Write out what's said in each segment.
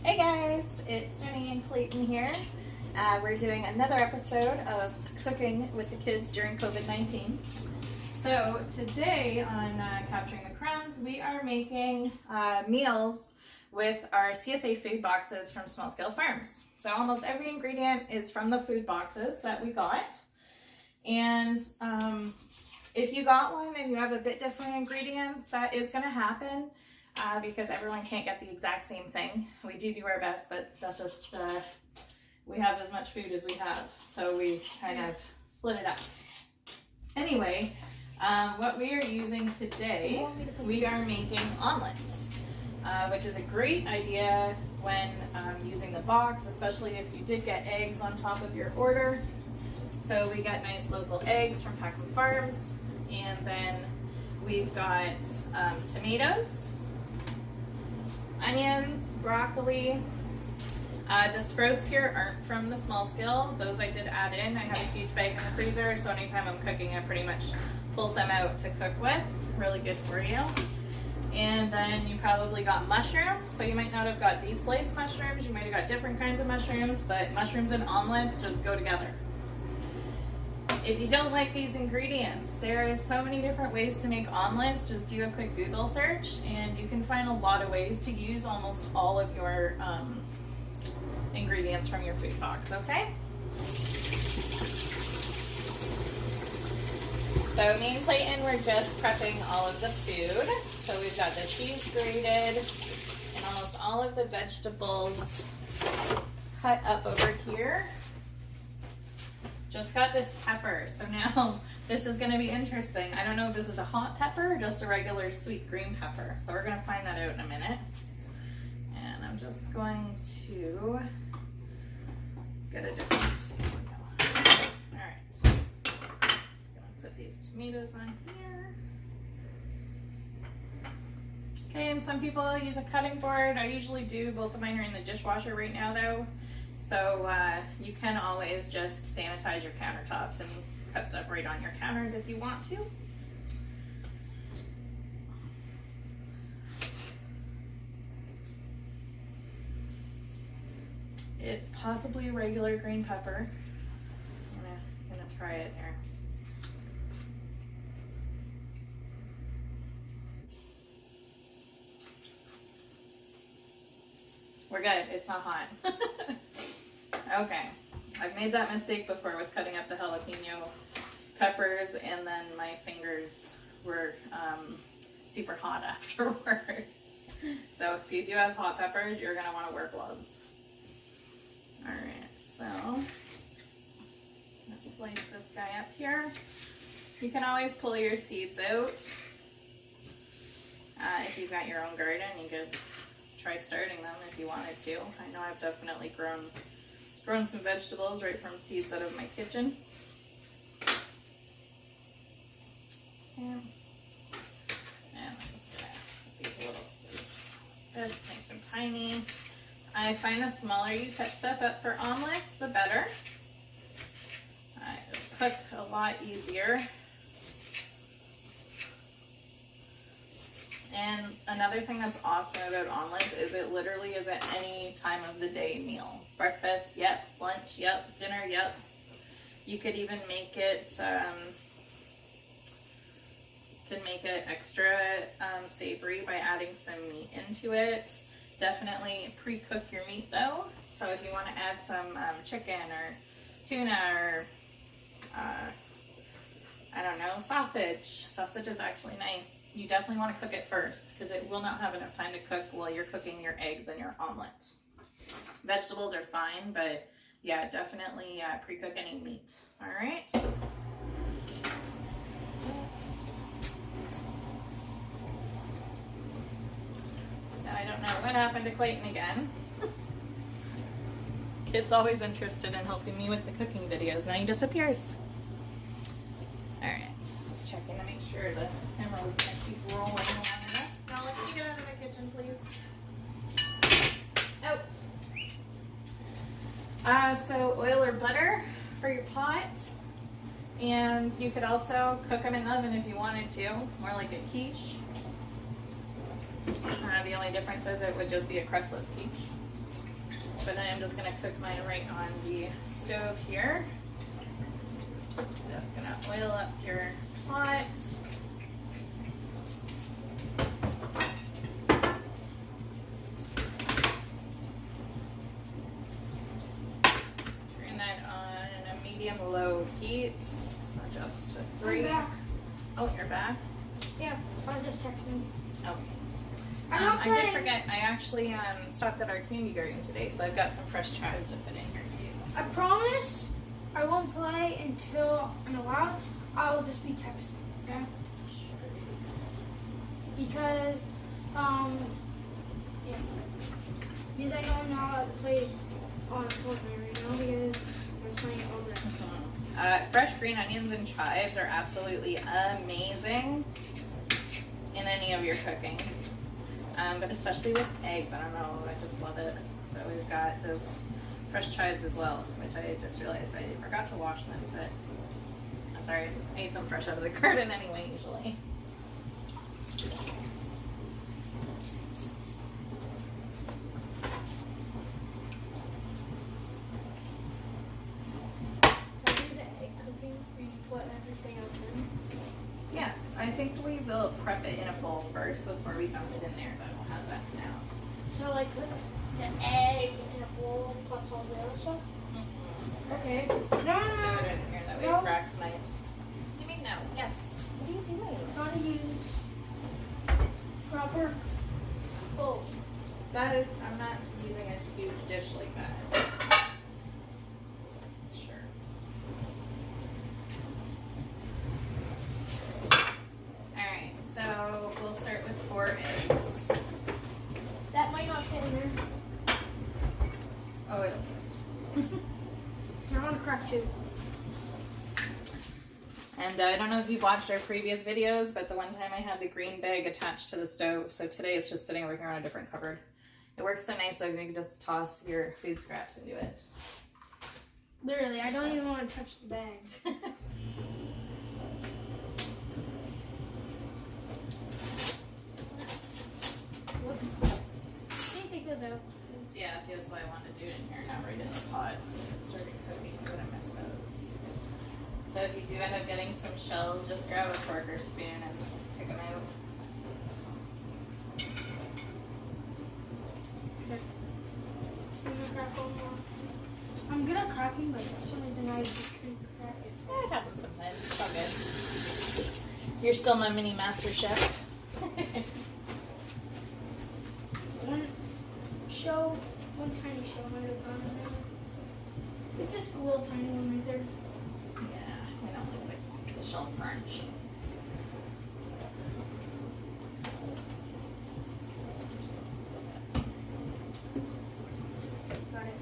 Hey guys, it's Jenny and Clayton here. We're doing another episode of Cooking with the Kids during COVID-19. So today on Capturing the Crumbs, we are making meals with our CSA food boxes from Small Scale Farms. So almost every ingredient is from the food boxes that we got. And if you got one and you have a bit different ingredients, that is going to happen. Because everyone can't get the exact same thing. We do our best, but that's just, we have as much food as we have. So we kind of split it up. Anyway, what we are using today, we are making omelets, which is a great idea when using the box, especially if you did get eggs on top of your order. So we got nice local eggs from Packham Farms, and then we've got tomatoes, onions, broccoli. The sprouts here aren't from the small scale. Those I did add in. I have a huge bag in the freezer, so anytime I'm cooking, I pretty much pull some out to cook with. Really good for you. And then you probably got mushrooms. So you might not have got these sliced mushrooms. You might have got different kinds of mushrooms, but mushrooms and omelets just go together. If you don't like these ingredients, there are so many different ways to make omelets. Just do a quick Google search and you can find a lot of ways to use almost all of your ingredients from your food box, okay? So me and Clayton were just prepping all of the food. So we've got the cheese grated and almost all of the vegetables cut up over here. Just got this pepper, so now this is going to be interesting. I don't know if this is a hot pepper or just a regular sweet green pepper, so we're going to find that out in a minute. And I'm just going to get a different, Alright, just going to put these tomatoes on here. Okay, and some people use a cutting board. I usually do. Both of mine are in the dishwasher right now though. So you can always just sanitize your countertops and cut stuff right on your counters if you want to. It's possibly regular green pepper. I'm gonna try it here. We're good, it's not hot. Okay, I've made that mistake before with cutting up the jalapeno peppers and then my fingers were super hot afterwards. So if you do have hot peppers, you're going to want to wear gloves. Alright, so let's slice this guy up here. You can always pull your seeds out. If you've got your own garden, you could try starting them if you wanted to. I know I've definitely grown some vegetables right from seeds out of my kitchen. Okay. And I'm just gonna put these little slices. This makes them tiny. I find the smaller you cut stuff up for omelets, the better. It'll cook a lot easier. And another thing that's awesome about omelets is it literally is at any time of the day meal. Breakfast, yep. Lunch, yep. Dinner, yep. You could even make it, extra savory by adding some meat into it. Definitely pre-cook your meat though. So if you want to add some chicken or tuna or, I don't know, sausage. Sausage is actually nice. You definitely want to cook it first because it will not have enough time to cook while you're cooking your eggs and your omelet. Vegetables are fine, but yeah, definitely pre-cook any meat. All right. So I don't know what happened to Clayton again. Kid's always interested in helping me with the cooking videos, and then he disappears. All right, just checking to make sure the camera was going to keep rolling along enough. Nala, can you get out of the kitchen, please? Out. So oil or butter for your pot. And you could also cook them in the oven if you wanted to, more like a quiche. The only difference is it would just be a crustless quiche. So then I'm just gonna cook mine right on the stove here. Just gonna oil up your pot. Turn that on a medium-low heat. So just to 3. I'm back. Oh, you're back? Yeah, I was just texting. Okay. I'm not I did playing. forget, I actually stopped at our community garden today, so I've got some fresh chives to put in here too. I promise I won't play until I'm allowed. I'll just be texting, okay? Because, yeah. Because I know I'm not allowed to play on Fortnite right now because I was playing it all day. Fresh green onions and chives are absolutely amazing in any of your cooking. But especially with eggs, I don't know, I just love it. So we've got those fresh chives as well, which I just realized I forgot to wash them, but that's alright. I eat them fresh out of the garden anyway, usually. When you do the egg cooking, you put everything else in. Yes, I think we will prep it in a bowl first before we dump it in there, but we'll have that now. So like put the egg in a bowl plus all the other stuff? Okay. No, Do it in here, that way No. it cracks nice. You mean no? Yes. What are you doing? Gotta use proper bowl. That is, I'm not using a huge dish like that. Sure. Alright, so we'll start with 4 eggs. That might not fit in there. Oh, it'll fit. I want to crack 2. And I don't know if you've watched our previous videos, but the one time I had the green bag attached to the stove, so today it's just sitting over here on a different cupboard. It works so nice that you can just toss your food scraps into it. Literally, I don't even want to touch the bag. Whoops. Can you take those out? Yeah, see, that's why I wanted to do it in here, not right in the pot. So it started cooking, I would have missed those. So if you do end up getting some shells, just grab a fork or spoon and pick them out. Okay. I'm gonna crack one more. I'm good at cracking, but for some reason I just couldn't crack it. Yeah, it happens sometimes. It's all good. You're still my mini master chef. One tiny shell might have gone in there. It's just a little tiny one right there. Yeah, I don't like the shell crunch. Got it.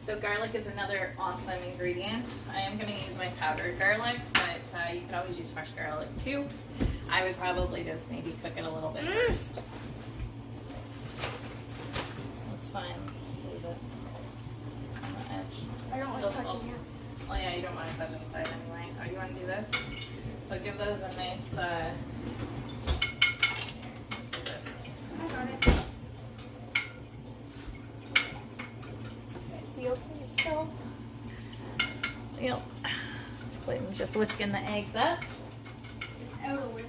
So garlic is another awesome ingredient. I am going to use my powdered garlic, but you could always use fresh garlic too. I would probably just maybe cook it a little bit first. That's fine. Just leave it on the edge. I don't like touching it. Oh yeah, you don't want to touch inside anyway. Oh, you want to do this? So give those a nice, here, let's do this. I got it. See, okay, so. Yep. So Clayton's just whisking the eggs up. Out of which.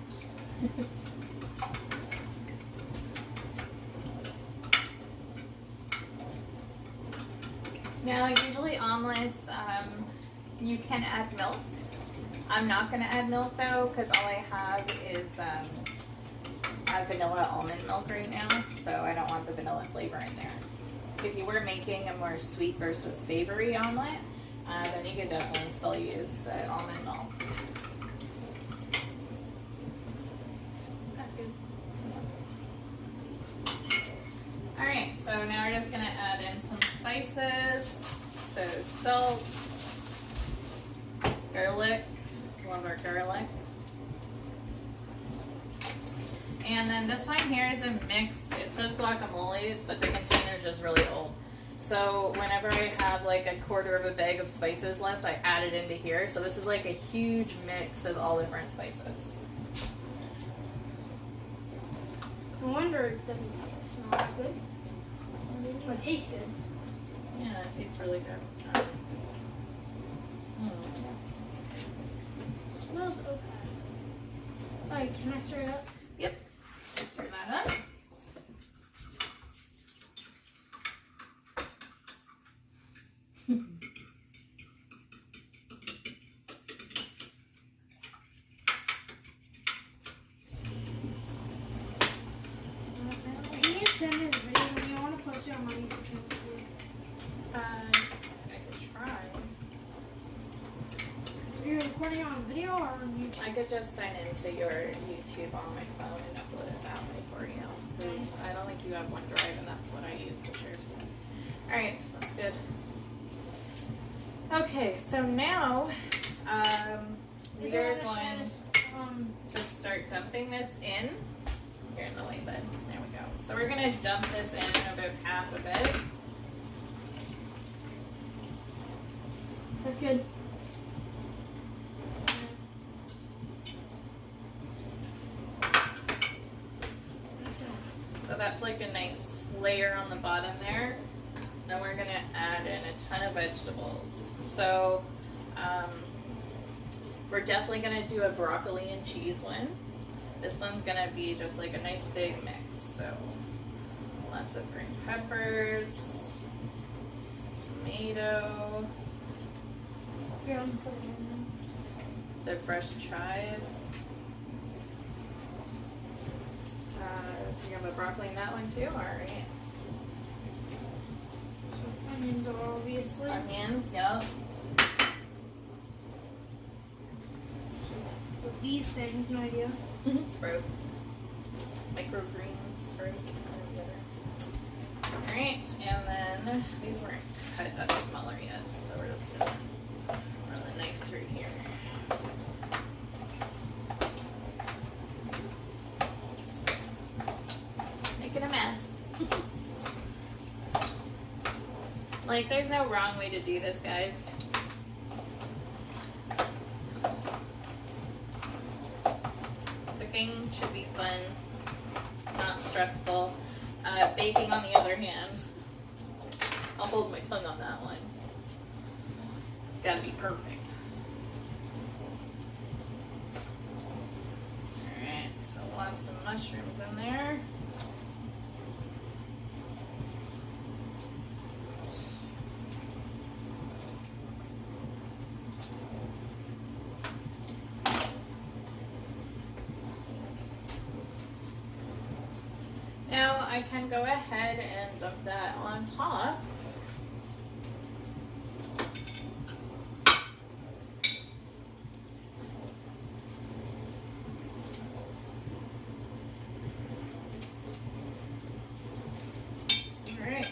Now, usually omelets, you can add milk. I'm not going to add milk though, because all I have is I have vanilla almond milk right now, so I don't want the vanilla flavor in there. If you were making a more sweet versus savory omelet, then you could definitely still use the almond milk. That's good. Alright, so now we're just going to add in some spices. So salt, garlic, love our garlic. And then this one here is a mix. It says guacamole, but the container is just really old. So whenever I have like a quarter of a bag of spices left, I add it into here. So this is like a huge mix of all different spices. No wonder it doesn't smell as good. But it tastes good. Yeah, it tastes really good. It smells okay. Alright, can I stir it up? Yep. Stir that up. Can you send this video to me? I want to post it on my YouTube channel. I could try. Are you recording it on video or on YouTube? I could just sign into your YouTube on my phone and upload it that way for you. Because I don't think you have OneDrive, and that's what I use to share stuff. Alright, so that's good. Okay, so now we are going to start dumping this in. You're in the way, bud. There we go. So we're going to dump this in about half of it. That's good. So that's like a nice layer on the bottom there. Then we're going to add in a ton of vegetables. So we're definitely going to do a broccoli and cheese one. This one's going to be just like a nice big mix. So lots of green peppers, tomato, the fresh chives. You have a broccoli in that one too? Alright. Onions, obviously. Onions, yep. With these things, no idea. Sprouts. Microgreens, sprouts, alright, and then these weren't cut up smaller yet, so we're just gonna run the knife through here. Making a mess. Like, there's no wrong way to do this, guys. Cooking should be fun, not stressful. Baking, on the other hand, I'll hold my tongue on that one. It's gotta be perfect. Alright, so lots of mushrooms in there. Now I can go ahead and dump that on top. Alright.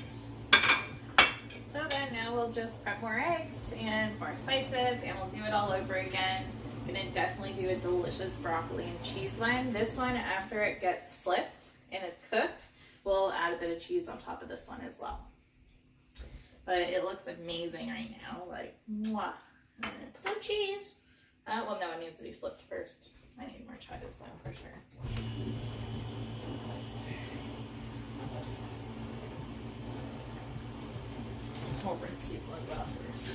So then now we'll just prep more eggs and more spices, and we'll do it all over again. I'm gonna definitely do a delicious broccoli and cheese one. This one, after it gets flipped and is cooked, we'll add a bit of cheese on top of this one as well. But it looks amazing right now, like, mwah. Some cheese. Well, no, it needs to be flipped first. I need more chives though, for sure. We'll rinse these ones off first.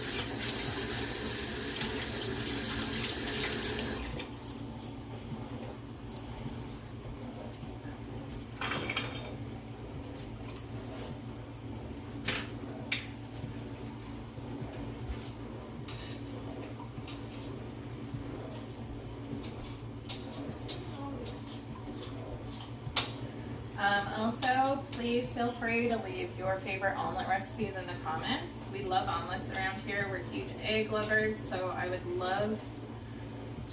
Also, please feel free to leave your favorite omelet recipes in the comments. We love omelets around here. We're huge egg lovers, so I would love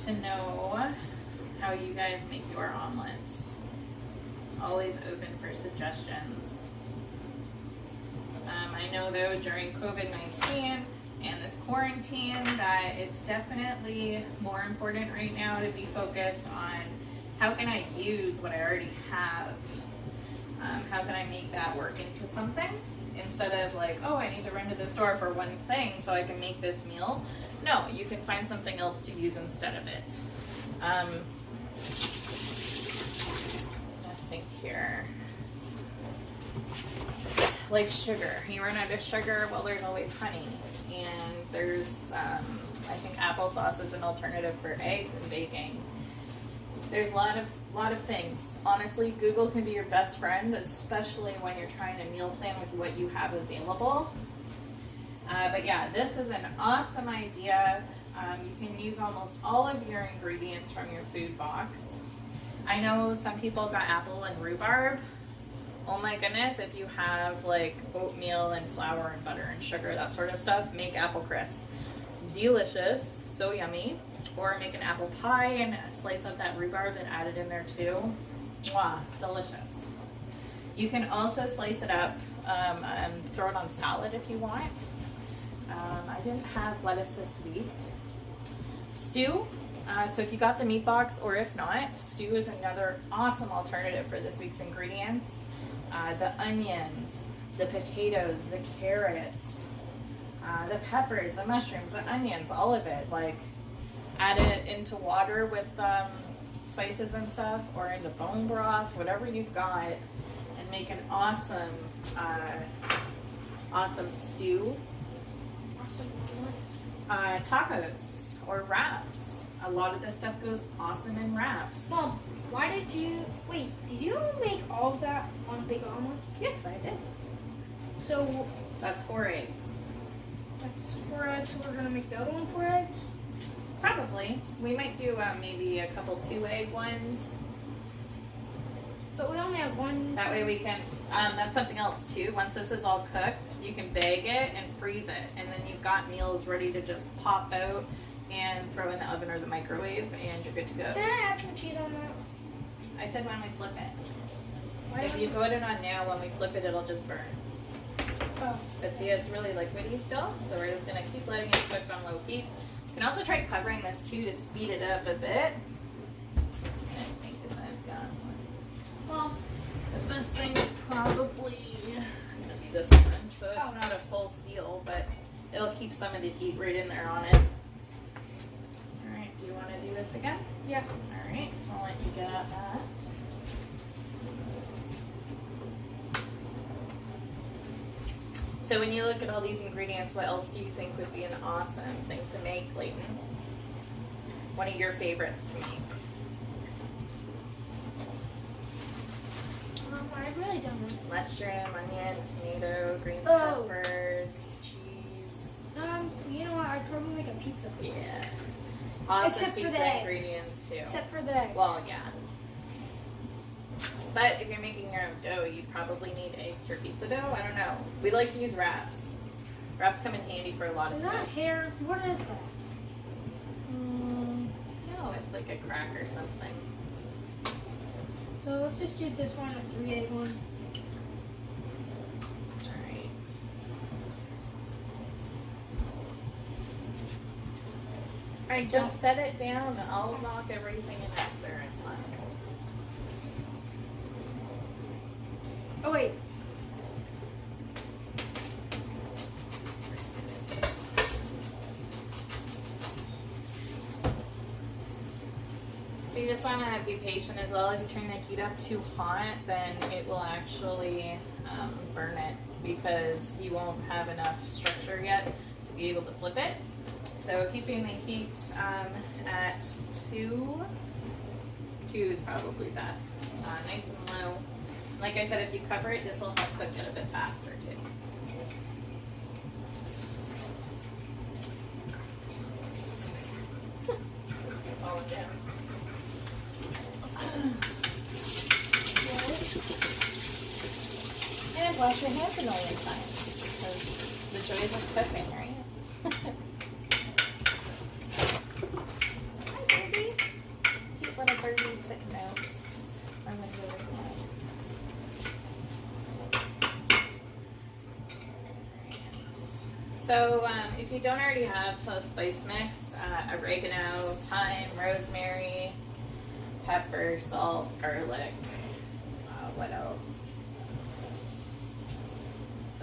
to know how you guys make your omelets. Always open for suggestions. I know though during COVID-19 and this quarantine that it's definitely more important right now to be focused on how can I use what I already have. How can I make that work into something? instead of like, oh, I need to run to the store for one thing so I can make this meal. No, you can find something else to use instead of it. I think here, like sugar. You run out of sugar, well, there's always honey. And there's, I think applesauce is an alternative for eggs and baking. There's a lot of things. Honestly, Google can be your best friend, especially when you're trying to meal plan with what you have available. But yeah, this is an awesome idea. You can use almost all of your ingredients from your food box. I know some people got apple and rhubarb. Oh my goodness, if you have like oatmeal and flour and butter and sugar, that sort of stuff, make apple crisp. Delicious, so yummy. Or make an apple pie and slice up that rhubarb and add it in there too. Mwah, delicious. You can also slice it up and throw it on salad if you want. I didn't have lettuce this week. Stew. So if you got the meat box, or if not, stew is another awesome alternative for this week's ingredients. The onions, the potatoes, the carrots, the peppers, the mushrooms, the onions, all of it. Like, add it into water with spices and stuff, or into bone broth, whatever you've got, and make an awesome, awesome stew. Tacos or wraps. A lot of this stuff goes awesome in wraps. Mom, did you make all of that on a big omelet? Yes, I did. So That's 4 eggs. that's 4 eggs, so we're gonna make the other one 4 eggs? Probably. We might do maybe a couple 2-egg ones. But we only have one. That way we can, that's something else too. Once this is all cooked, you can bag it and freeze it. And then you've got meals ready to just pop out and throw in the oven or the microwave, and you're good to go. Can I add some cheese on that? I said when we flip it. Why If don't you put it on now, when we flip it, it'll just burn. Oh. But see, it's really liquidy still, so we're just gonna keep letting it cook on low heat. You can also try covering this too to speed it up a bit. I think that I've got one. Well, The best thing is probably gonna be this one. So it's not a full seal, but it'll keep some of the heat right in there on it. Alright, do you want to do this again? yeah. Alright, so I'll let you get at that. So when you look at all these ingredients, what else do you think would be an awesome thing to make, Clayton? One of your favorites to make? I really don't know. Mushroom, onion, tomato, green Oh. peppers, cheese. You know what? I'd probably make a pizza. Yeah. Awesome Except for pizza the eggs. ingredients too. Except for the eggs. Well, yeah. But if you're making your own dough, you'd probably need eggs for pizza dough. I don't know. We like to use wraps. Wraps come in handy for a lot of Is stuff. that hair? What is that? No, it's like a crack or something. So let's just do this one, a 3-egg one. Alright. Alright, just set it down and I'll knock everything in after. It's fine. Oh wait. So you just want to be patient as well. If you turn the heat up too hot, then it will actually burn it because you won't have enough structure yet to be able to flip it. So keeping the heat at 2 is probably best. Nice and low. Like I said, if you cover it, this will help cook it a bit faster too. Oh, yeah. And wash your hands a million times because the joys of cooking, right? Hi, baby. Cute little birdie sitting out. I'm gonna go right now. So if you don't already have some spice mix, oregano, thyme, rosemary, pepper, salt, garlic, what else?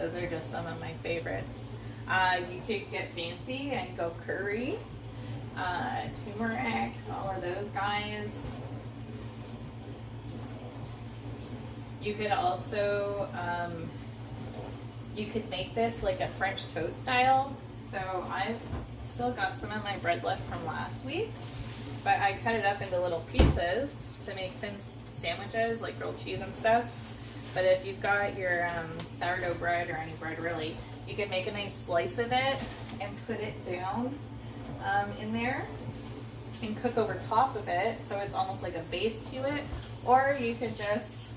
Those are just some of my favorites. You could get fancy and go curry, turmeric, all of those guys. You could also, you could make this like a French toast style. So I've still got some of my bread left from last week, but I cut it up into little pieces to make thin sandwiches like grilled cheese and stuff. But if you've got your sourdough bread or any bread really, you can make a nice slice of it and put it down in there and cook over top of it so it's almost like a base to it. Or you could just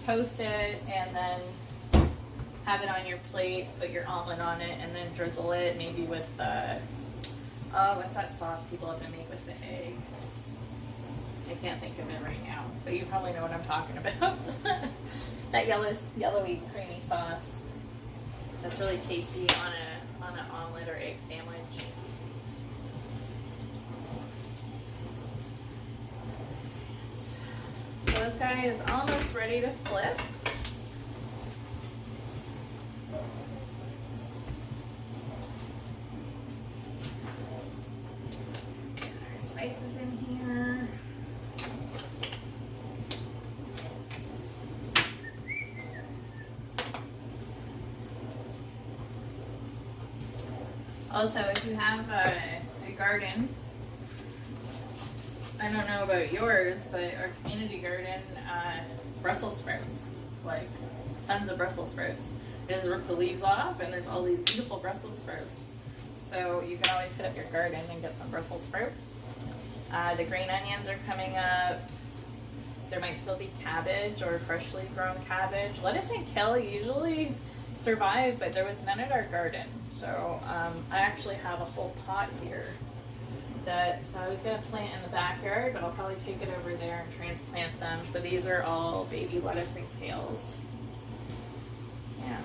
toast it and then have it on your plate, put your omelet on it, and then drizzle it maybe with what's that sauce people have to make with the egg? I can't think of it right now, but you probably know what I'm talking about. That yellowy creamy sauce that's really tasty on an omelet or egg sandwich. So this guy is almost ready to flip. Get our spices in here. Also, if you have a garden, I don't know about yours, but our community garden, Brussels sprouts, like tons of Brussels sprouts. You just rip the leaves off and there's all these beautiful Brussels sprouts. So you can always hit up your garden and get some Brussels sprouts. The green onions are coming up. There might still be cabbage or freshly grown cabbage. Lettuce and kale usually survive, but there was none at our garden. So I actually have a whole pot here that I was going to plant in the backyard, but I'll probably take it over there and transplant them. So these are all baby lettuce and kales. Yeah.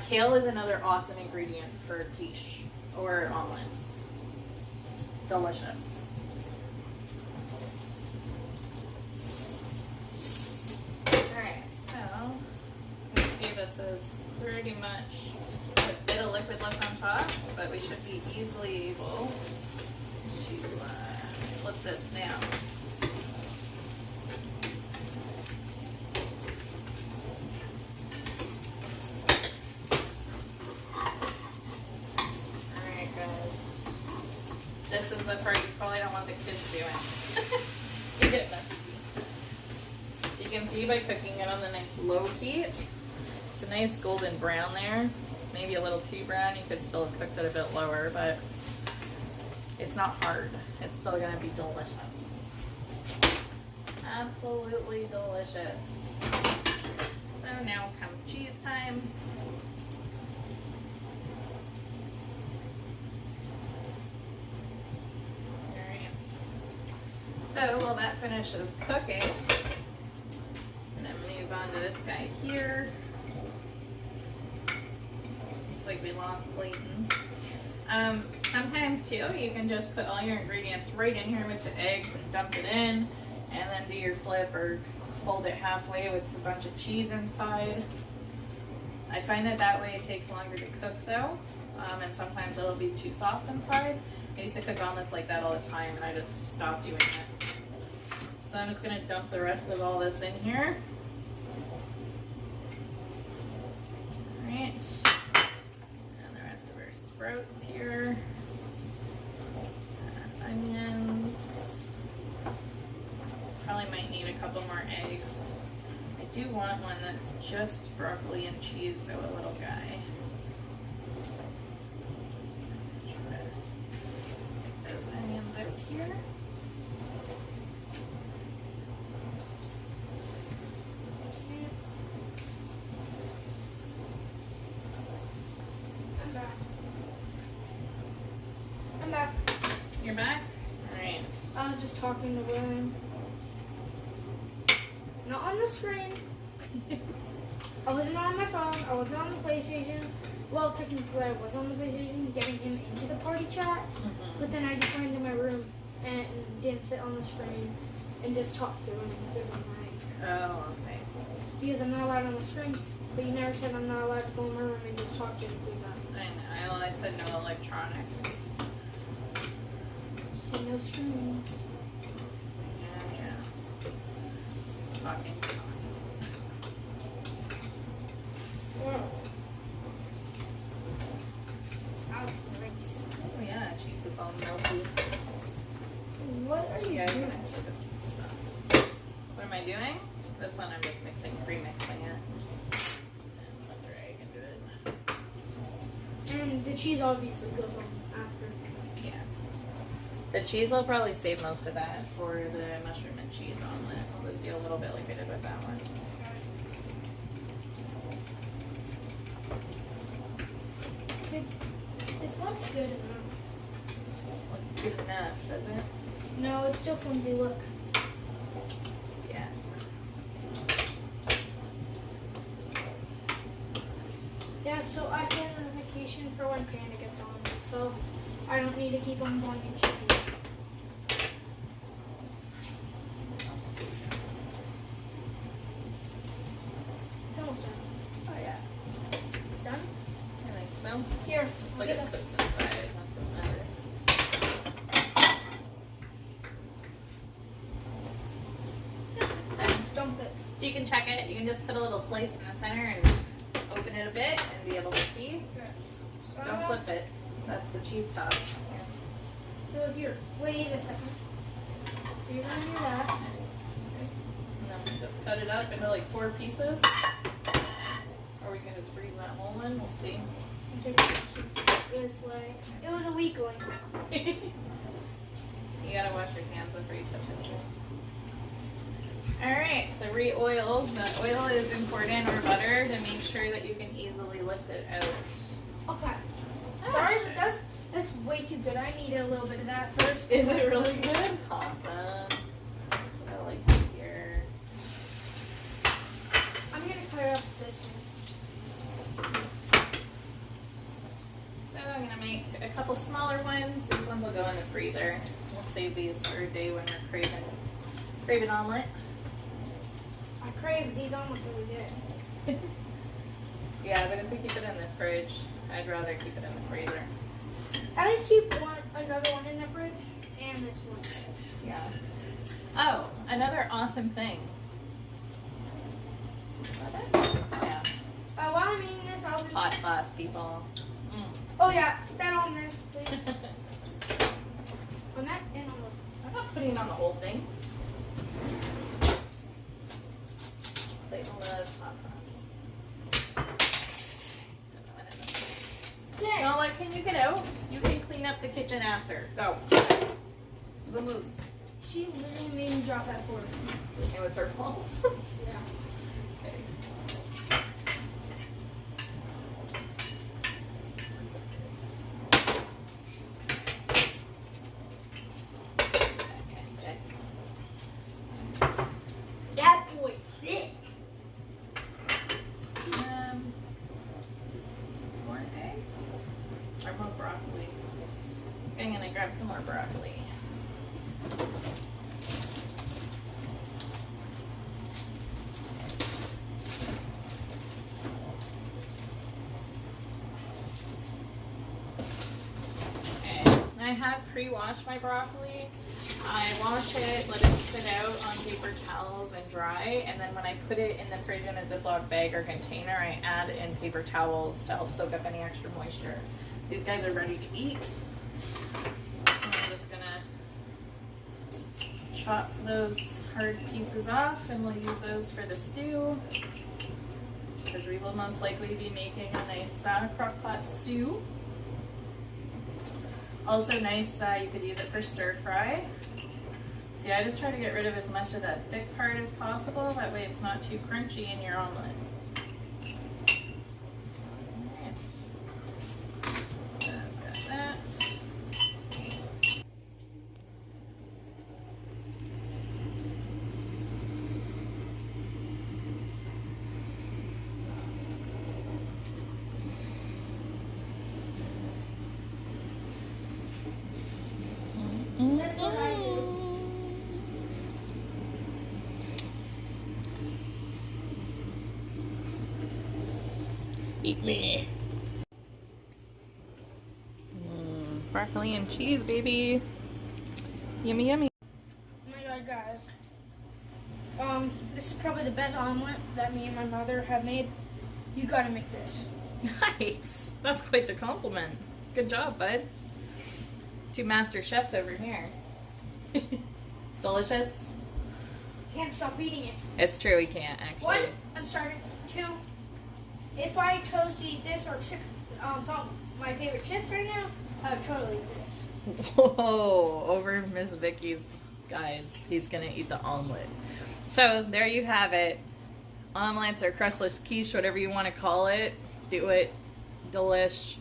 Kale is another awesome ingredient for quiche or omelets. Delicious. Alright, so you can see this is pretty much a bit of liquid left on top, but we should be easily able to flip this down. This is the part you probably don't want the kids doing. You get messy. So you can see by cooking it on the nice low heat, it's a nice golden brown there. Maybe a little too brown. You could still have cooked it a bit lower, but it's not hard. It's still going to be delicious. Absolutely delicious. So now comes cheese time. So while that finishes cooking, I'm going to move on to this guy here. Looks like we lost Clayton. Sometimes too, you can just put all your ingredients right in here with the eggs and dump it in, and then do your flip or fold it halfway with a bunch of cheese inside. I find that way it takes longer to cook though, and sometimes it'll be too soft inside. I used to cook omelets like that all the time, and I just stopped doing it. So I'm just going to dump the rest of all this in here. Alright. And the rest of our sprouts here. Onions. Probably might need a couple more eggs. I do want one that's just broccoli and cheese though, a little guy. Here. I'm back. You're back? Alright. I was just talking to William. Not on the screen. I wasn't on my phone. I wasn't on the PlayStation. Well, technically, I was on the PlayStation getting him into the party chat. But then I just went into my room and didn't sit on the screen and just talked through him through the mic. Oh, okay. Because I'm not allowed on the screens. But you never said I'm not allowed to go in my room and just talk to him through that. I know. I said no electronics. Say no screens. Yeah. Talking. Ouch, nice. Oh yeah, cheese is all melty. What are you Yeah, doing? What am I doing? This one I'm just pre-mixing it. And butter, egg into it. And the cheese obviously goes on after. Yeah. The cheese will probably save most of that for the mushroom and cheese omelet. I'll just do a little bit like I did with that one. Okay. This looks good enough. Looks good enough, does it? No, it's still flimsy look. Yeah. Yeah, so I set a notification for when Panda gets on, so I don't need to keep on going and checking. It's almost done. Oh yeah. It's done? I think so. Here, Looks I'll like get it's the- cooked inside. That's what matters. just dump it. So you can check it. You can just put a little slice in the center and open it a bit and be able to see. Don't flip it. That's the cheese top. So here, wait a second. So you're gonna do that. And then we just cut it up into like 4 pieces. Or we can just freeze that whole one. We'll see. It was a weakling. You gotta wash your hands before you touch anything. Alright, so re-oil. The oil is important, or butter, to make sure that you can easily lift it out. Okay. Sorry, but that's way too good. I need a little bit of that first. Is it really good? Awesome. That's what I like to hear. I'm gonna cut it up this time. So I'm gonna make a couple smaller ones. These ones will go in the freezer. We'll save these for a day when we're craving omelet. I crave these omelets every day. Yeah, but if we keep it in the fridge, I'd rather keep it in the freezer. I just keep another one in the fridge and this one. Yeah. Oh, another awesome thing. Yeah. While I'm eating this, I'll be. Hot sauce, people. Mm. Oh yeah, put that on this, please. On that and on I'm not putting it on the whole thing. Clayton loves hot sauce. the. Nola, can you get out? You can clean up the kitchen after. Go. The move. She literally made me drop that fork. It was her fault. Yeah. Okay. Okay. That boy thick. More egg? Or more broccoli? I'm gonna grab some more broccoli. Okay, I have pre-washed my broccoli. I wash it, let it sit out on paper towels and dry, and then when I put it in the fridge in a Ziploc bag or container, I add in paper towels to help soak up any extra moisture. So these guys are ready to eat. I'm just gonna chop those hard pieces off, and we'll use those for the stew, because we will most likely be making a nice crock pot stew. Also nice, you could use it for stir fry. See, I just try to get rid of as much of that thick part as possible, that way it's not too crunchy in your omelet. Alright. So I've got that. Eat me. Broccoli and cheese, baby. Yummy, yummy. Oh my god, guys. This is probably the best omelet that me and my mother have made. You gotta make this. Nice. That's quite the compliment. Good job, bud. 2 master chefs over here. It's delicious. Can't stop eating it. It's true, we can't actually. 1, I'm starting. 2, if I chose to eat this or chip, some my favorite chips right now, I would totally eat this. Whoa, over Miss Vicky's, guys. He's gonna eat the omelet. So there you have it. Omelets or crustless quiche, whatever you want to call it. Do it. Delish.